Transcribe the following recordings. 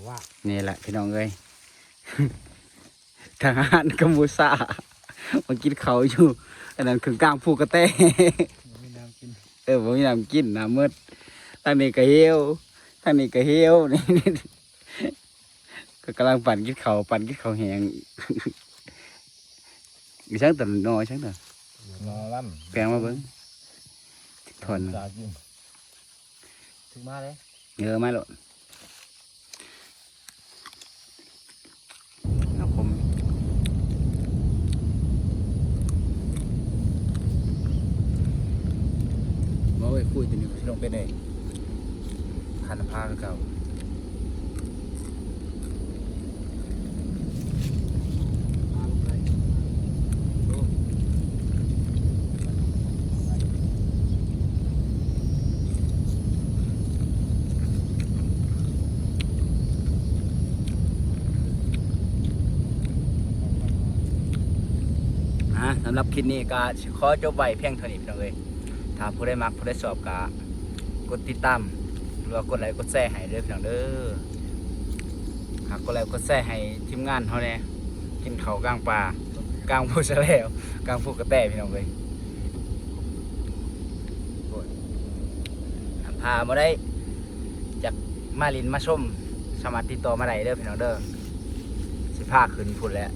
ว่านี่แหละพี่น้องเอ้ย ทหารกัมพูชามากินเขาวอยู่อันนั้นคือกลางภูกระแต มีน้ำกิน ผมมีน้ำกินน้ำมืดทางนี้ก็เหี่ยวทางนี้ก็เหี่ยวนี่ ก็กำลังปั่นกินเขาวแหง มีช่างแต่น้อยช่างแต่ นอล่ำ แปลงมาเบิ้งถอน ตากินถึงมาเลย เยอะไหมล่ะเอาผมมาไว้คุยตัวนี้ลงไปไหนคันผ้าเก่าสำหรับคลิปนี้ก็ขอจบไว้เพียงเท่านี้พี่น้องเอ้ยถ้าผู้ได้มักผู้ได้ชอบก็กดติดตามหรือว่ากดไลค์กดแชร์ให้เด้อพี่น้องเด้อหากกดไลค์กดแชร์ให้ทีมงานเขาเนี่ยกินเขาวกลางป่ากลางภูสะแล้วกลางภูกระแตพี่น้องเอ้ยโอ้ยพามาได้จากมาลินมาชมสามารถติดต่อมาได้เด้อพี่น้องเด้อสิพาขึ้นพุ่นแหละ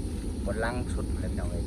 บนหลังสุดเลยพี่น้องเอ้ย